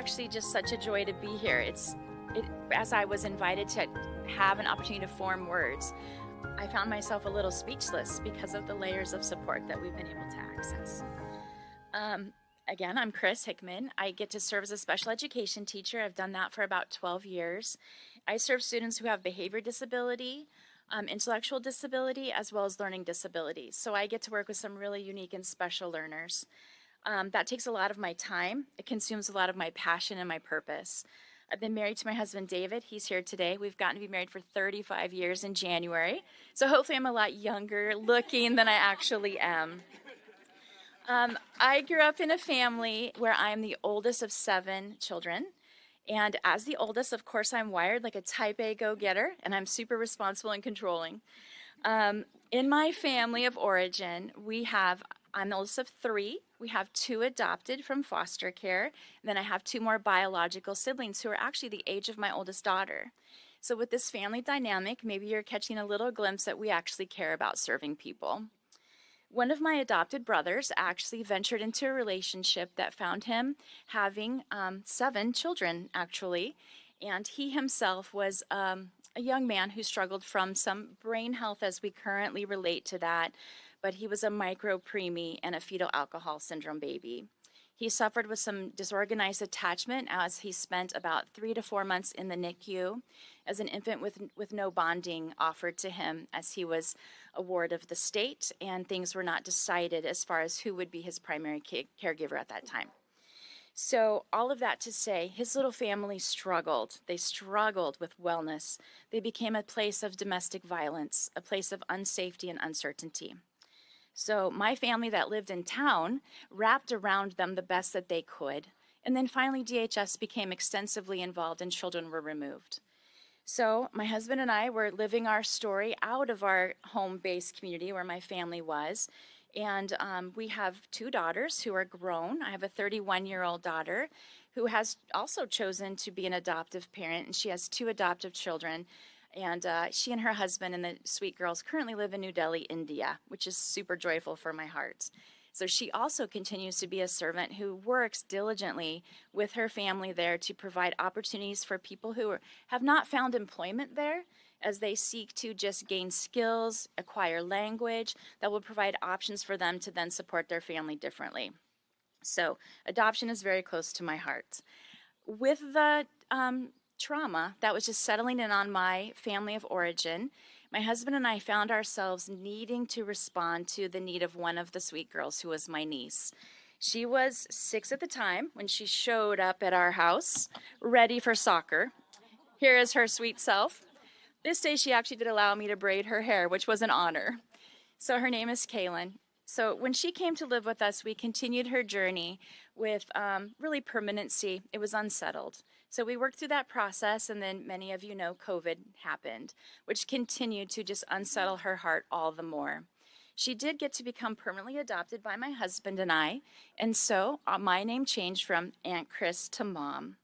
actually just such a joy to be here. As I was invited to have an opportunity to form words, I found myself a little speechless because of the layers of support that we've been able to access. Again, I'm Chris Hickman. I get to serve as a special education teacher. I've done that for about 12 years. I serve students who have behavior disability, intellectual disability, as well as learning disabilities. So I get to work with some really unique and special learners. That takes a lot of my time. It consumes a lot of my passion and my purpose. I've been married to my husband, David. He's here today. We've gotten to be married for 35 years in January. So hopefully I'm a lot younger looking than I actually am. I grew up in a family where I'm the oldest of 7 children. And as the oldest, of course, I'm wired like a type A go-getter, and I'm super responsible and controlling. In my family of origin, I'm the oldest of 3. We have 2 adopted from foster care. And then I have 2 more biological siblings who are actually the age of my oldest daughter. So with this family dynamic, maybe you're catching a little glimpse that we actually care about serving people. One of my adopted brothers actually ventured into a relationship that found him having 7 children, actually. And he himself was a young man who struggled from some brain health as we currently relate to that, but he was a micro-preemie and a fetal alcohol syndrome baby. He suffered with some disorganized attachment as he spent about 3 to 4 months in the NICU as an infant with no bonding offered to him, as he was a ward of the state and things were not decided as far as who would be his primary caregiver at that time. So all of that to say, his little family struggled. They struggled with wellness. They became a place of domestic violence, a place of unsafety and uncertainty. So my family that lived in town wrapped around them the best that they could. And then finally DHS became extensively involved and children were removed. So my husband and I were living our story out of our home-based community where my family was. And we have 2 daughters who are grown. I have a 31-year-old daughter who has also chosen to be an adoptive parent, and she has 2 adoptive children. And she and her husband and the sweet girls currently live in New Delhi, India, which is super joyful for my heart. So she also continues to be a servant who works diligently with her family there to provide opportunities for people who have not found employment there as they seek to just gain skills, acquire language that will provide options for them to then support their family differently. So adoption is very close to my heart. With the trauma that was just settling in on my family of origin, my husband and I found ourselves needing to respond to the need of one of the sweet girls who was my niece. She was 6 at the time when she showed up at our house, ready for soccer. Here is her sweet self. This day she actually did allow me to braid her hair, which was an honor. So her name is Kaylin. So when she came to live with us, we continued her journey with really permanency. It was unsettled. So we worked through that process, and then many of you know COVID happened, which continued to just unsettle her heart all the more. She did get to become permanently adopted by my husband and I, and so my name changed from Aunt Chris to Mom,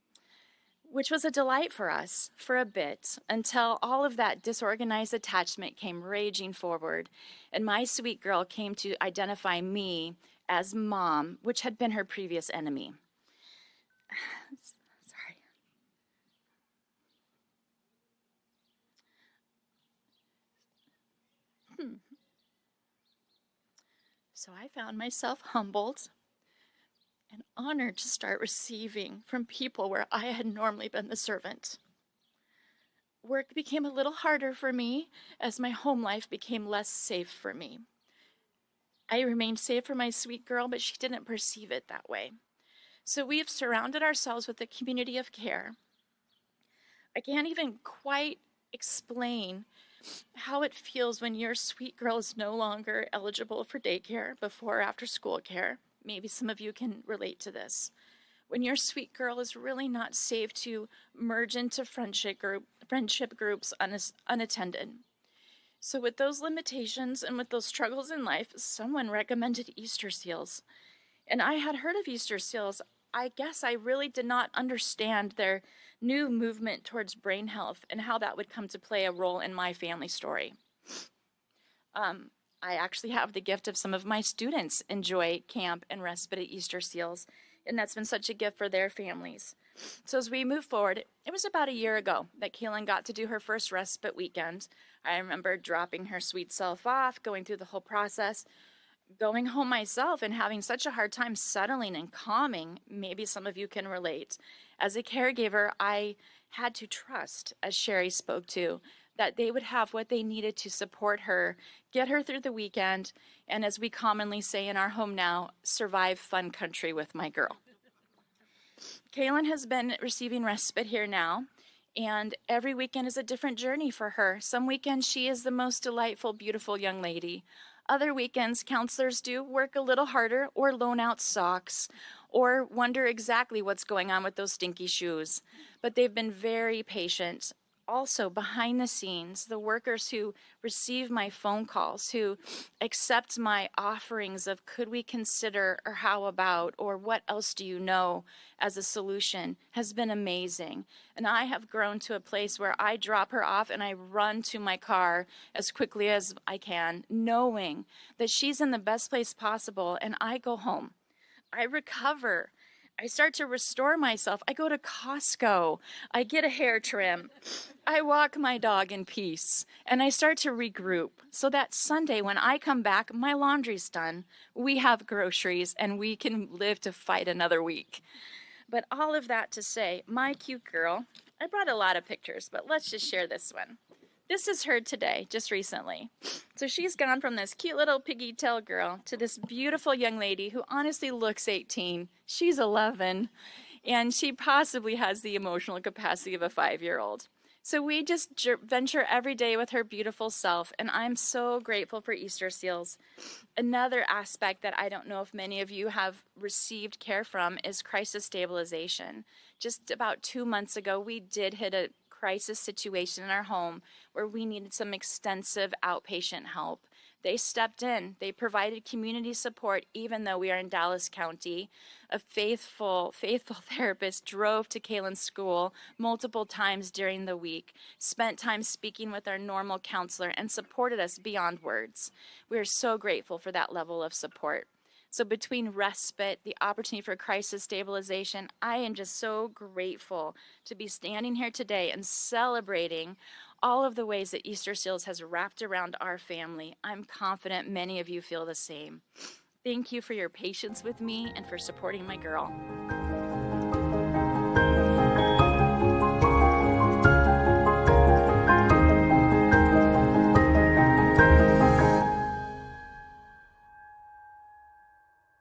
which was a delight for us for a bit until all of that disorganized attachment came raging forward, and my sweet girl came to identify me as Mom, which had been her previous enemy. So I found myself humbled and honored to start receiving from people where I had normally been the servant. Work became a little harder for me as my home life became less safe for me. I remained safe for my sweet girl, but she didn't perceive it that way. So we've surrounded ourselves with a community of care. I can't even quite explain how it feels when your sweet girl is no longer eligible for daycare, before or after school care. Maybe some of you can relate to this. When your sweet girl is really not safe to merge into friendship groups unattended. So with those limitations and with those struggles in life, someone recommended Easter seals. And I had heard of Easter seals. I guess I really did not understand their new movement towards brain health and how that would come to play a role in my family story. I actually have the gift of some of my students enjoy camp and respite at Easter seals, and that's been such a gift for their families. So as we move forward, it was about a year ago that Kaylin got to do her first respite weekend. I remember dropping her sweet self off, going through the whole process, going home myself and having such a hard time settling and calming. Maybe some of you can relate. As a caregiver, I had to trust, as Sherry spoke to, that they would have what they needed to support her, get her through the weekend, and as we commonly say in our home now, survive fun country with my girl. Kaylin has been receiving respite here now, and every weekend is a different journey for her. Some weekends she is the most delightful, beautiful young lady. Other weekends, counselors do work a little harder or loan out socks or wonder exactly what's going on with those stinky shoes. But they've been very patient. Also, behind the scenes, the workers who receive my phone calls, who accept my offerings of could we consider or how about or what else do you know as a solution has been amazing. And I have grown to a place where I drop her off and I run to my car as quickly as I can, knowing that she's in the best place possible, and I go home. I recover. I start to restore myself. I go to Costco. I get a hair trim. I walk my dog in peace. And I start to regroup so that Sunday when I come back, my laundry's done. We have groceries and we can live to fight another week. But all of that to say, my cute girl, I brought a lot of pictures, but let's just share this one. This is her today, just recently. So she's gone from this cute little piggy tail girl to this beautiful young lady who honestly looks 18. She's 11, and she possibly has the emotional capacity of a 5-year-old. So we just venture every day with her beautiful self, and I'm so grateful for Easter Seals. Another aspect that I don't know if many of you have received care from is crisis stabilization. Just about 2 months ago, we did hit a crisis situation in our home where we needed some extensive outpatient help. They stepped in. They provided community support, even though we are in Dallas County. A faithful therapist drove to Kaylin's school multiple times during the week, spent time speaking with our normal counselor, and supported us beyond words. We are so grateful for that level of support. So between respite, the opportunity for crisis stabilization, I am just so grateful to be standing here today and celebrating all of the ways that Easter Seals has wrapped around our family. I'm confident many of you feel the same. Thank you for your patience with me and for supporting my girl.